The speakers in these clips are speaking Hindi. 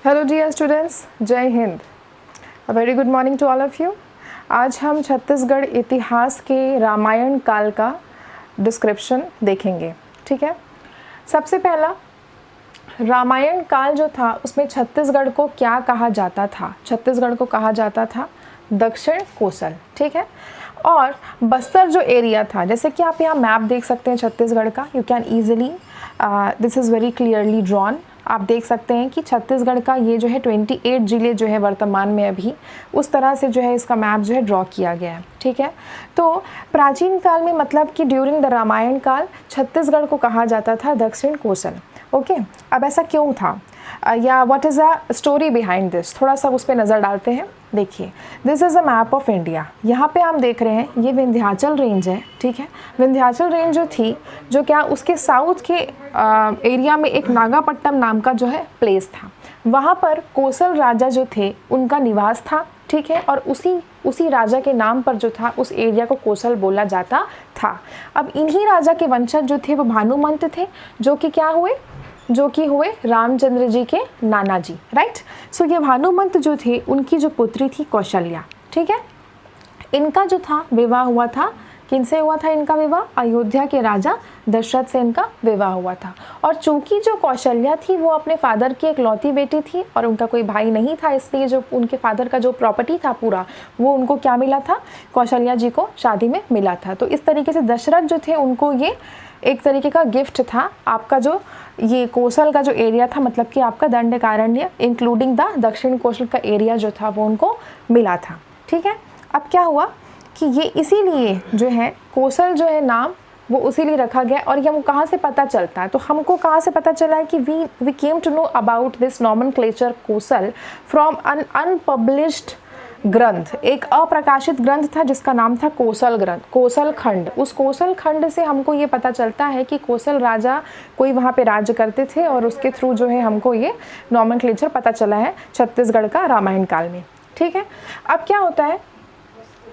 हेलो डियर स्टूडेंट्स, जय Hind. A very good morning to all of you. आज हम छत्तीसगढ़ इतिहास के रामायण काल का डिस्क्रिप्शन देखेंगे। ठीक है, सबसे पहला रामायण काल जो था उसमें छत्तीसगढ़ को क्या कहा जाता था? छत्तीसगढ़ को कहा जाता था दक्षिण कोसल। ठीक है, और बस्तर जो एरिया था, जैसे कि आप यहाँ मैप देख सकते हैं छत्तीसगढ़ का, you can easily this is very clearly drawn. आप देख सकते हैं कि छत्तीसगढ़ का ये जो है 28 जिले जो है वर्तमान में अभी उस तरह से जो है इसका मैप जो है ड्रॉ किया गया है। ठीक है, तो प्राचीन काल में मतलब कि ड्यूरिंग द रामायण काल छत्तीसगढ़ को कहा जाता था दक्षिण कोसल। ओके, अब ऐसा क्यों था या what is the story behind this, थोड़ा सा उस पर नज़र डालते हैं। देखिए, this is a map of India. यहाँ पे हम देख रहे हैं ये विंध्याचल रेंज है। ठीक है, विंध्याचल रेंज जो थी, जो क्या उसके साउथ के एरिया में एक नागापट्टनम नाम का जो है प्लेस था, वहाँ पर कोसल राजा जो थे उनका निवास था। ठीक है, और उसी राजा के नाम पर जो था उस एरिया को कोसल बोला जाता था। अब इन्हीं राजा के वंशज जो थे वो भानुमंत थे, जो कि हुए रामचंद्र जी के नाना जी। राइट, सो ये भानुमंत जो थे उनकी जो पुत्री थी कौशल्या। ठीक है, इनका जो था विवाह हुआ था, किनसे हुआ था इनका विवाह? अयोध्या के राजा दशरथ से इनका विवाह हुआ था। और चूंकि जो कौशल्या थी वो अपने फादर की इकलौती बेटी थी और उनका कोई भाई नहीं था, इसलिए जो उनके फादर का जो प्रॉपर्टी था पूरा वो उनको क्या मिला था? कौशल्या जी को शादी में मिला था। तो इस तरीके से दशरथ जो थे उनको ये एक तरीके का गिफ्ट था। आपका जो ये कोसल का जो एरिया था, मतलब कि आपका दंडकारण्य इंक्लूडिंग द दक्षिण कोसल का एरिया जो था वो उनको मिला था। ठीक है, अब क्या हुआ कि ये इसीलिए जो है कोसल जो है नाम वो उसीलिए रखा गया। और ये कहाँ से पता चलता है? तो हमको कहाँ से पता चला है कि we came to know about this nomenclature Kosala from an unpublished ग्रंथ। एक अप्रकाशित ग्रंथ था जिसका नाम था कोसल ग्रंथ, कोसल खंड। उस कोसल खंड से हमको ये पता चलता है कि कोसल राजा कोई वहाँ पे राज्य करते थे और उसके थ्रू जो है हमको ये नॉमेनक्लेचर पता चला है छत्तीसगढ़ का रामायण काल में। ठीक है, अब क्या होता है,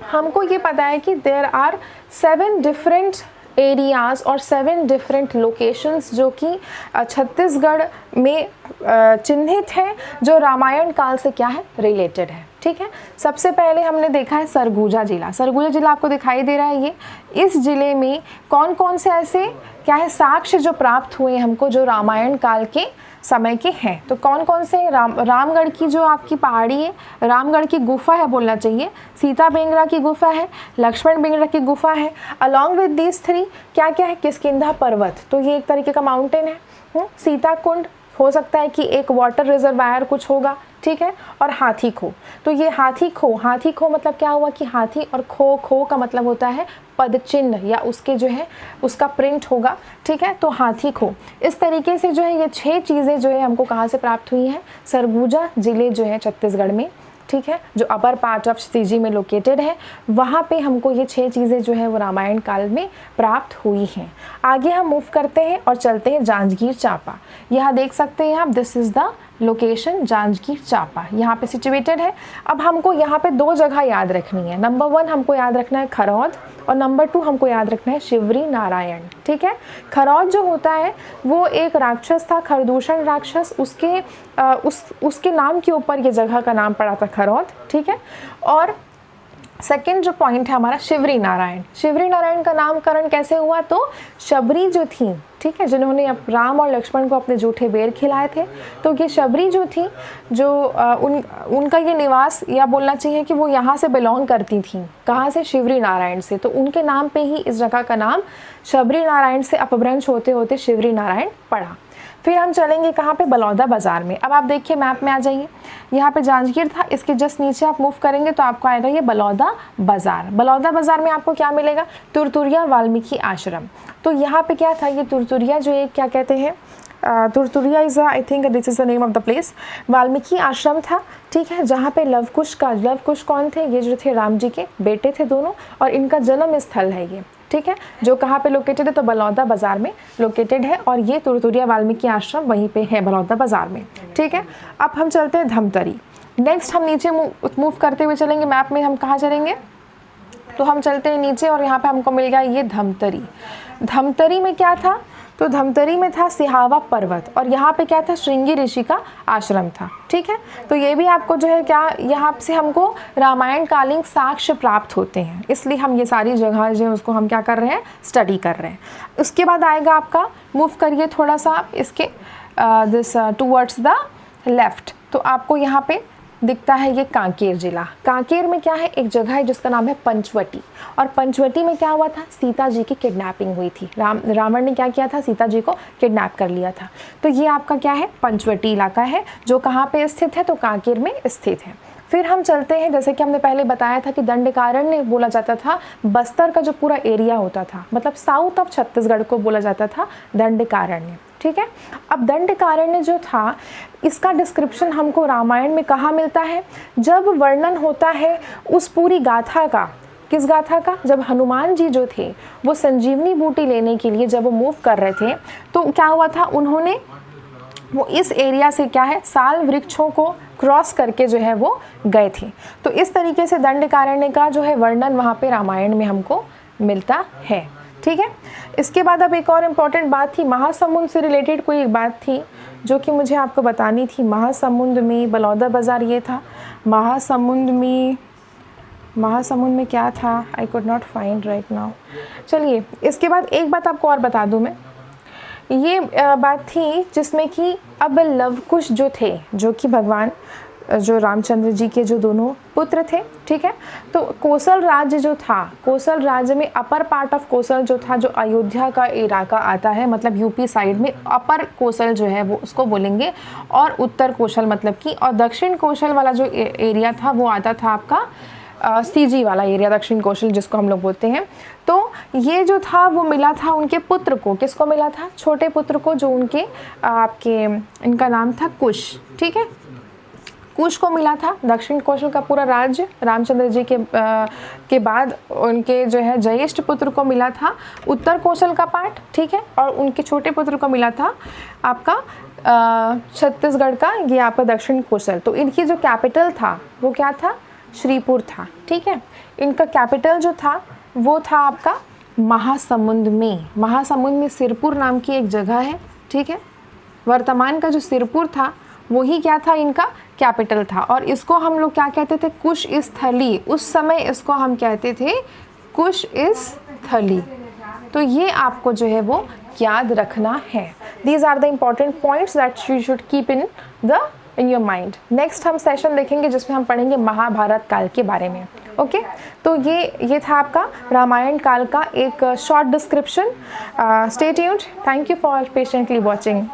हमको ये पता है कि देयर आर 7 डिफरेंट एरियाज़ और 7 डिफरेंट लोकेशंस जो कि छत्तीसगढ़ में चिन्हित हैं, जो रामायण काल से क्या है? रिलेटेड है। ठीक है, सबसे पहले हमने देखा है सरगुजा जिला। सरगुजा जिला आपको दिखाई दे रहा है ये। इस जिले में कौन कौन से ऐसे क्या है साक्ष्य जो प्राप्त हुए हमको जो रामायण काल के समय के हैं? तो कौन कौन से? रामगढ़ की जो आपकी पहाड़ी है, रामगढ़ की गुफा है बोलना चाहिए, सीता बेंगरा की गुफा है, लक्ष्मण बेंगरा की गुफा है। अलॉन्ग विद दीज 3 क्या क्या है? किष्किंधा पर्वत, तो ये एक तरीके का माउंटेन है। सीता कुंड हो सकता है कि एक वाटर रिजर्वायर कुछ होगा। ठीक है, और हाथी खो, तो ये हाथी खो मतलब क्या हुआ कि हाथी और खो का मतलब होता है पद चिन्ह या उसके जो है उसका प्रिंट होगा। ठीक है, तो हाथी खो। इस तरीके से जो है ये 6 चीज़ें जो है हमको कहाँ से प्राप्त हुई हैं? सरगुजा जिले जो है छत्तीसगढ़ में। ठीक है, जो अपर पार्ट ऑफ सीजी में लोकेटेड है, वहाँ पे हमको ये 6 चीज़ें जो है वो रामायण काल में प्राप्त हुई हैं। आगे हम मूव करते हैं और चलते हैं जांजगीर चांपा। यहाँ देख सकते हैं आप, this is the location Janjgir Champa, यहाँ पे सिचुएटेड है। अब हमको यहाँ पे 2 जगह याद रखनी है। नंबर 1 हमको याद रखना है खरौद और नंबर 2 हमको याद रखना है शिवरी नारायण। ठीक है, खरौद जो होता है वो एक राक्षस था, खरदूषण राक्षस, उसके नाम के ऊपर ये जगह का नाम पड़ा था खरौद। ठीक है, और सेकेंड जो पॉइंट है हमारा शिवरी नारायण। शिवरी नारायण का नामकरण कैसे हुआ? तो शबरी जो थी, ठीक है, जिन्होंने राम और लक्ष्मण को अपने जूठे बेर खिलाए थे, तो ये शबरी जो थी, जो उनका ये निवास या बोलना चाहिए कि वो यहाँ से बिलोंग करती थी। कहाँ से? शिवरी नारायण से। तो उनके नाम पे ही इस जगह का नाम शबरी नारायण से अपभ्रंश होते होते शिवरी नारायण पड़ा। फिर हम चलेंगे कहाँ पे? बलौदा बाज़ार में। अब आप देखिए मैप में आ जाइए, यहाँ पे जांजगीर था, इसके जस्ट नीचे आप मूव करेंगे तो आपको आएगा ये बलौदा बाज़ार। बलौदा बाज़ार में आपको क्या मिलेगा? तुरतुरिया वाल्मीकि आश्रम। तो यहाँ पे क्या था? ये तुरतुरिया जो एक क्या कहते हैं, Turturiya is I think this is the name of the place. Valmiki आश्रम था। ठीक है, जहाँ पे लवकुश कौन थे? ये जो थे राम जी के बेटे थे दोनों, और इनका जन्म स्थल है ये। ठीक है, जो कहाँ पे लोकेटेड है? तो बलौदा बाज़ार में लोकेटेड है, और ये तुरतुरिया वाल्मीकि आश्रम वहीं पे है बलौदा बाज़ार में। ठीक है, अब हम चलते हैं धमतरी। नेक्स्ट हम नीचे मूव करते हुए चलेंगे। मैप में हम कहाँ चलेंगे? तो हम चलते हैं नीचे और यहाँ पे हमको मिल गया ये धमतरी। धमतरी में क्या था? तो धमतरी में था सिहावा पर्वत और यहाँ पे क्या था, श्रृंगी ऋषि का आश्रम था। ठीक है, तो ये भी आपको जो है क्या, यहाँ से हमको रामायण कालीन साक्ष्य प्राप्त होते हैं, इसलिए हम ये सारी जगह जो है उसको हम क्या कर रहे हैं, स्टडी कर रहे हैं। उसके बाद आएगा आपका, मूव करिए थोड़ा सा आप इसके दिस टूवर्ड्स द लेफ्ट, तो आपको यहाँ पे दिखता है ये कांकेर जिला। कांकेर में क्या है, एक जगह है जिसका नाम है पंचवटी, और पंचवटी में क्या हुआ था, सीता जी की किडनैपिंग हुई थी। रावण ने क्या किया था, सीता जी को किडनैप कर लिया था। तो ये आपका क्या है, पंचवटी इलाका है, जो कहाँ पे स्थित है, तो कांकेर में स्थित है। फिर हम चलते हैं, जैसे कि हमने पहले बताया था कि दंडकारण्य बोला जाता था बस्तर का जो पूरा एरिया होता था, मतलब साउथ ऑफ छत्तीसगढ़ को बोला जाता था दंडकारण्य। ठीक है, अब दंडकारण्य जो था इसका डिस्क्रिप्शन हमको रामायण में कहाँ मिलता है, जब वर्णन होता है उस पूरी गाथा का। किस गाथा का, जब हनुमान जी जो थे वो संजीवनी बूटी लेने के लिए जब वो मूव कर रहे थे, तो क्या हुआ था, उन्होंने वो इस एरिया से क्या है, साल वृक्षों को क्रॉस करके जो है वो गए थे। तो इस तरीके से दंडकारण्य का जो है वर्णन वहाँ पे रामायण में हमको मिलता है। ठीक है, इसके बाद अब एक और इम्पॉर्टेंट बात थी, महासमुंद से रिलेटेड कोई एक बात थी जो कि मुझे आपको बतानी थी। महासमुंद में बलौदा बाज़ार ये था, महासमुंद में क्या था, I could not find right now. चलिए, इसके बाद एक बात आपको और बता दूं मैं, ये बात थी जिसमें कि अब लवकुश जो थे, जो कि भगवान जो रामचंद्र जी के जो दोनों पुत्र थे, ठीक है, तो कोसल राज्य जो था, कोसल राज्य में अपर पार्ट ऑफ कोसल जो था, जो अयोध्या का इलाका आता है, मतलब यूपी साइड में अपर कोसल जो है वो उसको बोलेंगे, और उत्तर कोसल मतलब कि, और दक्षिण कोसल वाला जो एरिया था वो आता था आपका सीजी वाला एरिया, दक्षिण कोसल जिसको हम लोग बोलते हैं। तो ये जो था वो मिला था उनके पुत्र को, किसको मिला था, छोटे पुत्र को, जो उनके आपके इनका नाम था कुश। ठीक है, कुश को मिला था दक्षिण कौशल का पूरा राज्य। रामचंद्र जी के बाद उनके जो है ज्येष्ठ पुत्र को मिला था उत्तर कौशल का पार्ट। ठीक है, और उनके छोटे पुत्र को मिला था आपका छत्तीसगढ़ का ये आपका दक्षिण कौशल। तो इनकी जो कैपिटल था वो क्या था, श्रीपुर था। ठीक है, इनका कैपिटल जो था वो था आपका महासमुंद में सिरपुर नाम की एक जगह है। ठीक है, वर्तमान का जो सिरपुर था वही क्या था, इनका कैपिटल था, और इसको हम लोग क्या कहते थे, कुश स्थली। उस समय इसको हम कहते थे कुश स्थली। तो ये आपको जो है वो याद रखना है। These are the important points that you should keep in your mind. Next हम सेशन देखेंगे जिसमें हम पढ़ेंगे महाभारत काल के बारे में। ओके, तो ये था आपका रामायण काल का एक short description. Stay tuned. Thank you for patiently watching.